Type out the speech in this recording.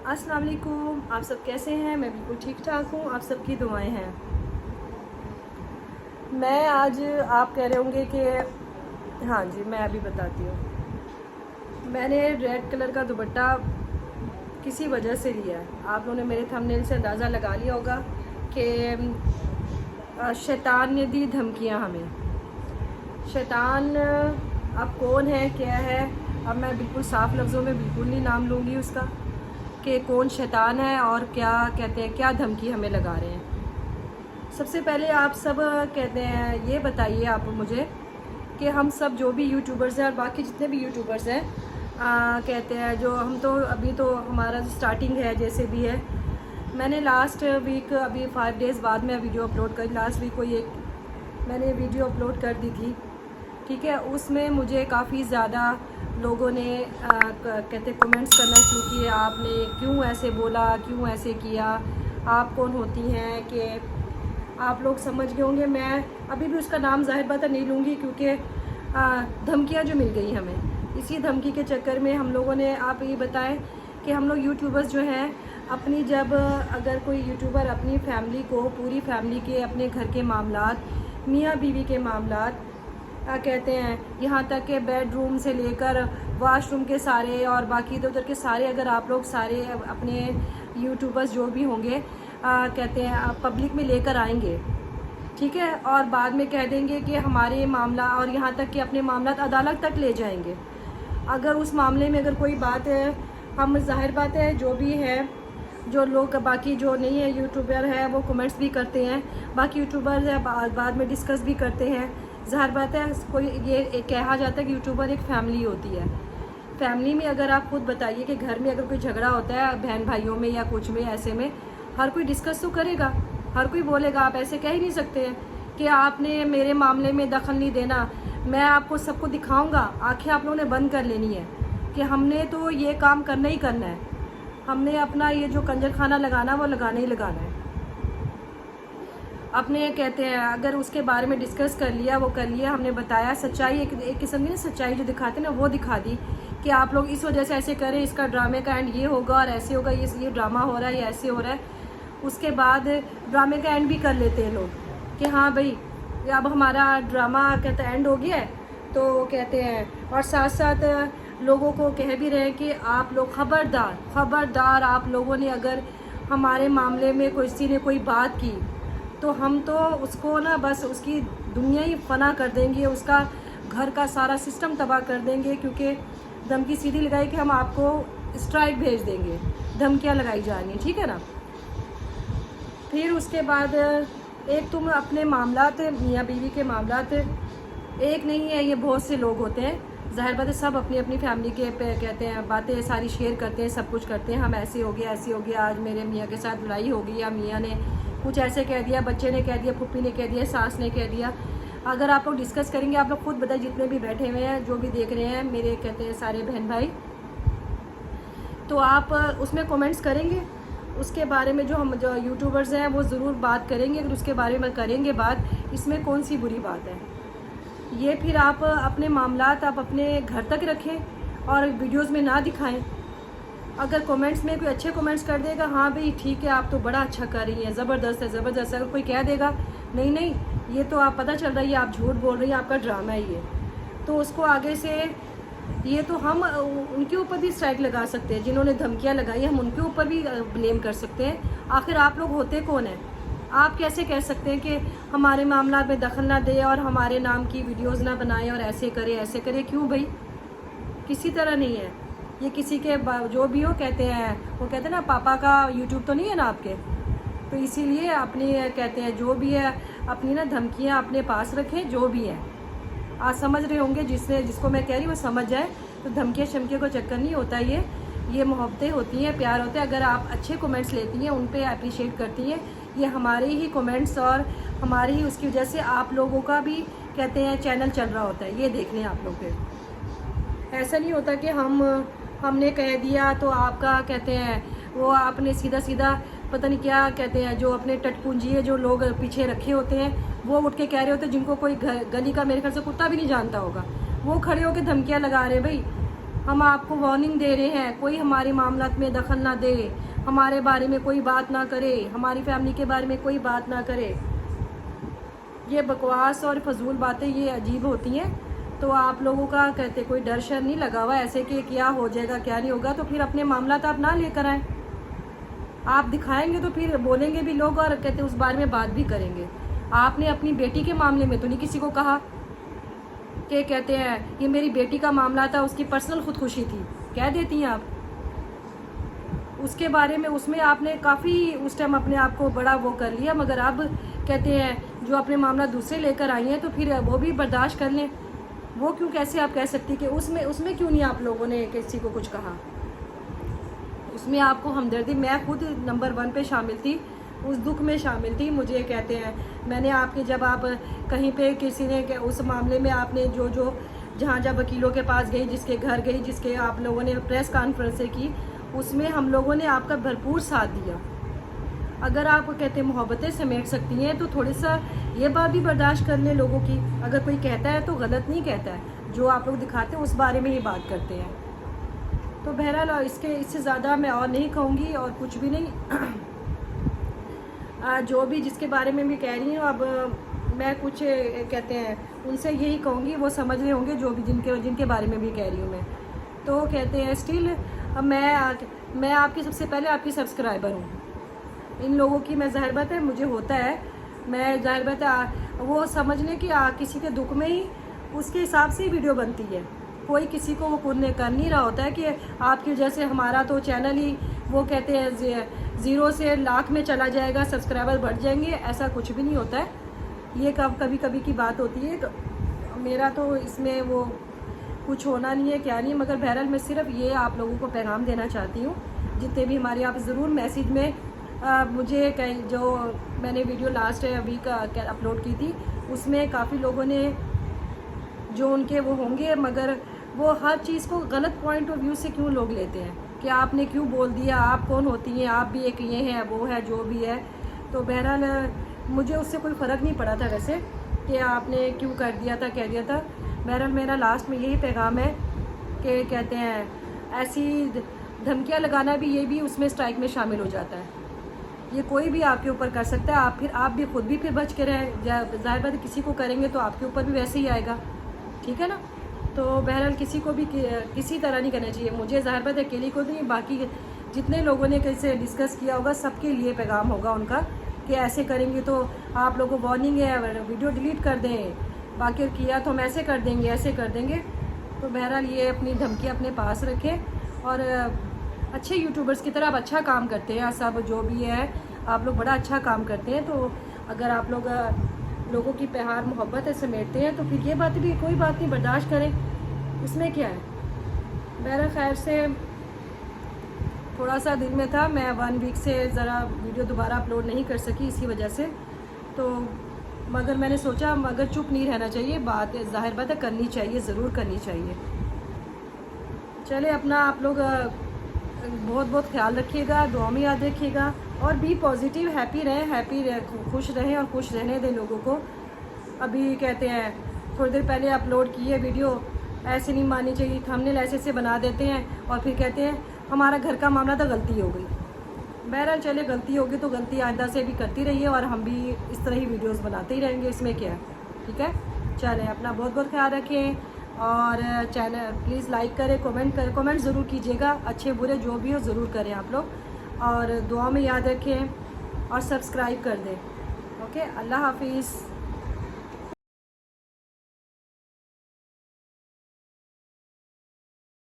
अस्सलाम वालेकुम। आप सब कैसे हैं? मैं बिल्कुल ठीक ठाक हूँ। आप सबकी दुआएं हैं। मैं आज आप कह रहे होंगे कि हाँ जी, मैं अभी बताती हूँ। मैंने रेड कलर का दुपट्टा किसी वजह से लिया है। आप लोगों ने मेरे थंबनेल से अंदाज़ा लगा लिया होगा कि शैतान ने दी धमकियाँ हमें। शैतान अब कौन है, क्या है, अब मैं बिल्कुल साफ़ लफ्ज़ों में बिल्कुल नहीं नाम लूँगी उसका कि कौन शैतान है और क्या कहते हैं, क्या धमकी हमें लगा रहे हैं। सबसे पहले आप सब कहते हैं ये बताइए आप मुझे कि हम सब जो भी यूट्यूबर्स हैं और बाकी जितने भी यूट्यूबर्स हैं कहते हैं जो हम तो अभी तो हमारा स्टार्टिंग है जैसे भी है। मैंने लास्ट वीक अभी 5 डेज़ बाद में वीडियो अपलोड करी। लास्ट वीक कोई एक मैंने वीडियो अपलोड कर दी थी, ठीक है। उसमें मुझे काफ़ी ज़्यादा लोगों ने कहते कमेंट्स करना शुरू किए, आपने क्यों ऐसे बोला, क्यों ऐसे किया, आप कौन होती हैं कि आप लोग समझ गए होंगे। मैं अभी भी उसका नाम ज़ाहिर बात है नहीं लूँगी क्योंकि धमकियाँ जो मिल गई हमें, इसी धमकी के चक्कर में हम लोगों ने, आप ये बताएं कि हम लोग यूट्यूबर्स जो हैं अपनी, जब अगर कोई यूट्यूबर अपनी फैमिली को, पूरी फैमिली के अपने घर के मामलात, मियाँ बीवी के मामलात कहते हैं, यहाँ तक के बेडरूम से लेकर वाशरूम के सारे और बाकी इधर उधर के सारे, अगर आप लोग सारे अपने यूट्यूबर्स जो भी होंगे कहते हैं पब्लिक में लेकर आएंगे, ठीक है, और बाद में कह देंगे कि हमारे मामला, और यहाँ तक कि अपने मामला अदालत तक ले जाएंगे। अगर उस मामले में अगर कोई बात है, हम जाहिर बात है जो भी है, जो लोग बाकी जो नहीं है यूट्यूबर है वो कमेंट्स भी करते हैं, बाकी यूट्यूबर है बाद में डिस्कस भी करते हैं। ज़ाहिर बात है कोई ये कहा जाता है कि यूट्यूबर एक फ़ैमिली होती है। फैमिली में अगर आप खुद बताइए कि घर में अगर कोई झगड़ा होता है बहन भाइयों में या कुछ में, ऐसे में हर कोई डिस्कस तो करेगा, हर कोई बोलेगा। आप ऐसे कह ही नहीं सकते हैं कि आपने मेरे मामले में दखल नहीं देना, मैं आपको सबको दिखाऊंगा। आंखें आप लोगों ने बंद कर लेनी है कि हमने तो ये काम करना ही करना है, हमने अपना ये जो कंजर खाना लगाना वो लगाना ही लगाना है। अपने कहते हैं अगर उसके बारे में डिस्कस कर लिया, वो कर लिया, हमने बताया सच्चाई, एक किस्म की ना सच्चाई जो दिखाते हैं ना वो दिखा दी कि आप लोग इस वजह से ऐसे करें, इसका ड्रामे का एंड ये होगा और ऐसे होगा, ये ड्रामा हो रहा है, ये ऐसे हो रहा है। उसके बाद ड्रामे का एंड भी कर लेते हैं लोग कि हाँ भाई अब हमारा ड्रामा कहते हैं एंड हो गया है, तो कहते हैं, और साथ साथ लोगों को कह भी रहे हैं कि आप लोग खबरदार खबरदार, आप लोगों ने अगर हमारे मामले में किसी ने कोई बात की तो हम तो उसको ना बस उसकी दुनिया ही फना कर देंगे, उसका घर का सारा सिस्टम तबाह कर देंगे, क्योंकि धमकी सीधी लगाई कि हम आपको स्ट्राइक भेज देंगे, धमकियाँ लगाई जा रही हैं, ठीक है ना। फिर उसके बाद एक तुम अपने मामलात, मियाँ बीवी के मामलात एक नहीं है, ये बहुत से लोग होते हैं। ज़ाहिर बात है सब अपनी अपनी फैमिली के पे कहते हैं बातें सारी शेयर करते हैं, सब कुछ करते हैं। हम ऐसे हो गया, ऐसी हो गया, आज मेरे मियाँ के साथ लड़ाई हो गई, या मियाँ ने कुछ ऐसे कह दिया, बच्चे ने कह दिया, फुप्पी ने कह दिया, सास ने कह दिया। अगर आप लोग डिस्कस करेंगे, आप लोग खुद बताइए, जितने भी बैठे हुए हैं, जो भी देख रहे हैं मेरे कहते हैं सारे बहन भाई, तो आप उसमें कमेंट्स करेंगे उसके बारे में, जो हम जो यूट्यूबर्स हैं वो ज़रूर बात करेंगे। अगर उसके बारे में करेंगे बात, इसमें कौन सी बुरी बात है। ये फिर आप अपने मामलात आप अपने घर तक रखें और वीडियोस में ना दिखाएं। अगर कमेंट्स में कोई अच्छे कमेंट्स कर देगा, हाँ भाई ठीक है आप तो बड़ा अच्छा कर रही हैं, ज़बरदस्त है ज़बरदस्त है, अगर कोई कह देगा नहीं नहीं ये तो आप पता चल रहा है आप झूठ बोल रही हैं, आपका ड्रामा है ये, तो उसको आगे से ये तो हम उनके ऊपर भी स्ट्राइक लगा सकते हैं, जिन्होंने धमकियाँ लगाई हम उनके ऊपर भी ब्लेम कर सकते हैं। आखिर आप लोग होते कौन हैं? आप कैसे कह सकते हैं कि हमारे मामला में दखल ना दे और हमारे नाम की वीडियोस ना बनाए और ऐसे करे ऐसे करे? क्यों भाई? किसी तरह नहीं है ये, किसी के जो भी हो कहते हैं, वो कहते हैं ना पापा का यूट्यूब तो नहीं है ना आपके, तो इसीलिए अपनी कहते हैं जो भी है अपनी ना धमकियाँ अपने पास रखें, जो भी है। आज समझ रहे होंगे, जिसको मैं कह रही हूँ वो समझ जाए। तो धमकियाँ शमकियों को चक्कर नहीं होता, ये मोहब्बतें होती हैं, प्यार होते हैं। अगर आप अच्छे कमेंट्स लेती हैं, उन पे अप्रिशिएट करती हैं, ये हमारे ही कमेंट्स और हमारी ही उसकी वजह से आप लोगों का भी कहते हैं चैनल चल रहा होता है। ये देख लें आप लोग पे, ऐसा नहीं होता कि हमने कह दिया तो आपका कहते हैं वो आपने सीधा सीधा पता नहीं क्या कहते हैं, जो अपने टटपुंजिए जो लोग पीछे रखे होते हैं वो उठ के कह रहे होते हैं, जिनको कोई गली का मेरे ख्याल से कुत्ता भी नहीं जानता होगा, वो खड़े होकर धमकियाँ लगा रहे हैं। भाई हम आपको वार्निंग दे रहे हैं, कोई हमारे मामलात में दखल ना दे, हमारे बारे में कोई बात ना करे, हमारी फैमिली के बारे में कोई बात ना करे। ये बकवास और फजूल बातें ये अजीब होती हैं। तो आप लोगों का कहते कोई डर शर नहीं लगा हुआ ऐसे कि क्या हो जाएगा क्या नहीं होगा, तो फिर अपने मामला तो आप ना लेकर आएँ। आप दिखाएंगे तो फिर बोलेंगे भी लोग और कहते उस बारे में बात भी करेंगे। आपने अपनी बेटी के मामले में तो नहीं किसी को कहा कि कहते हैं ये मेरी बेटी का मामला था, उसकी पर्सनल खुदकुशी थी, कह देती हैं आप उसके बारे में। उसमें आपने काफ़ी उस टाइम अपने आप को बड़ा वो कर लिया, मगर अब कहते हैं जो अपने मामला दूसरे लेकर आई हैं तो फिर वो भी बर्दाश्त कर लें। वो क्यों, कैसे आप कह सकती कि उसमें क्यों नहीं आप लोगों ने किसी को कुछ कहा? उसमें आपको हमदर्दी, मैं खुद नंबर 1 पे शामिल थी, उस दुख में शामिल थी। मुझे कहते हैं मैंने आपके जब आप कहीं पे किसी ने उस मामले में आपने जो जहाँ वकीलों के पास गई, जिसके घर गई, जिसके आप लोगों ने प्रेस कॉन्फ्रेंसें की, उसमें हम लोगों ने आपका भरपूर साथ दिया। अगर आप कहते हैं मोहब्बतें समेट सकती हैं तो थोड़ा सा ये बात भी बर्दाश्त कर लें लोगों की। अगर कोई कहता है तो गलत नहीं कहता है, जो आप लोग दिखाते हैं उस बारे में ही बात करते हैं। तो बहरहाल इससे ज़्यादा मैं और नहीं कहूँगी और कुछ भी नहीं। जो भी जिसके बारे में भी कह रही हूँ, अब मैं कुछ कहते हैं उनसे यही कहूँगी, वो समझ रहे होंगे जो भी जिनके बारे में भी कह रही हूँ मैं। तो कहते हैं स्टिल मैं आपकी सबसे पहले आपकी सब्सक्राइबर हूँ। इन लोगों की मैं ज़ाहिर बात है मुझे होता है, मैं ज़ाहिर बात है वो समझने की किसी के दुख में ही उसके हिसाब से ही वीडियो बनती है। कोई किसी को वो कर नहीं रहा होता है कि आपकी वजह से हमारा तो चैनल ही वो कहते हैं 0 से लाख में चला जाएगा, सब्सक्राइबर बढ़ जाएंगे, ऐसा कुछ भी नहीं होता है। ये कभी कभी की बात होती है। तो मेरा तो इसमें वो कुछ होना नहीं है, क्या नहीं, मगर बहरहाल मैं सिर्फ ये आप लोगों को पैगाम देना चाहती हूँ। जितने भी हमारे आप ज़रूर मैसेज में मुझे जो मैंने वीडियो लास्ट वीक का अपलोड की थी, उसमें काफ़ी लोगों ने जो उनके वो होंगे, मगर वो हर चीज़ को गलत पॉइंट ऑफ व्यू से क्यों लोग लेते हैं कि आपने क्यों बोल दिया, आप कौन होती हैं, आप भी एक ये हैं वो है जो भी है। तो बहरहाल मुझे उससे कोई फ़र्क नहीं पड़ा था वैसे कि आपने क्यों कर दिया था, कह दिया था। बहरहाल मेरा लास्ट में यही पैगाम है कि कहते हैं ऐसी धमकियाँ लगाना भी, ये भी उसमें स्ट्राइक में शामिल हो जाता है। ये कोई भी आपके ऊपर कर सकता है। आप भी खुद भी फिर बच के रहें। ज़ाहिर बात है किसी को करेंगे तो आपके ऊपर भी वैसे ही आएगा, ठीक है ना। तो बहरहाल किसी को भी किसी तरह नहीं करना चाहिए। मुझे ज़ाहिर बात है अकेली को नहीं, बाकी जितने लोगों ने कैसे डिस्कस किया होगा सबके लिए पैगाम होगा उनका कि ऐसे करेंगे तो आप लोगों को वार्निंग है, वीडियो डिलीट कर दें, बाकी किया तो हम ऐसे कर देंगे, ऐसे कर देंगे। तो बहरहाल ये अपनी धमकी अपने पास रखें और अच्छे यूट्यूबर्स की तरह आप अच्छा काम करते हैं सब, जो भी है आप लोग बड़ा अच्छा काम करते हैं। तो अगर आप लोग लोगों की प्यार मोहब्बत है समेटते हैं तो फिर ये बात भी कोई बात नहीं, बर्दाश्त करें, इसमें क्या है। बहरहाल खैर से थोड़ा सा दिल में था, मैं 1 वीक से ज़रा वीडियो दोबारा अपलोड नहीं कर सकी इसी वजह से। तो मगर मैंने सोचा मगर चुप नहीं रहना चाहिए, बात ज़ाहिर बात है करनी चाहिए, ज़रूर करनी चाहिए। चले अपना आप लोग बहुत बहुत ख्याल रखिएगा, दुआ में याद रखिएगा और बी पॉजिटिव, हैप्पी रहें, खुश रहें और खुश रहने दें लोगों को। अभी कहते हैं थोड़ी देर पहले अपलोड की है वीडियो, ऐसे नहीं माननी चाहिए, थंबनेल ऐसे बना देते हैं और फिर कहते हैं हमारा घर का मामला तो गलती हो गई। बहरहाल चले गलती होगी तो गलती आइंदा से भी करती रहिए और हम भी इस तरह ही वीडियोस बनाते ही रहेंगे, इसमें क्या है, ठीक है। चलें अपना बहुत बहुत ख्याल रखें और चैनल प्लीज़ लाइक करें, कमेंट ज़रूर कीजिएगा, अच्छे बुरे जो भी हो ज़रूर करें आप लोग और दुआ में याद रखें और सब्सक्राइब कर दें। ओके, अल्लाह हाफिज़।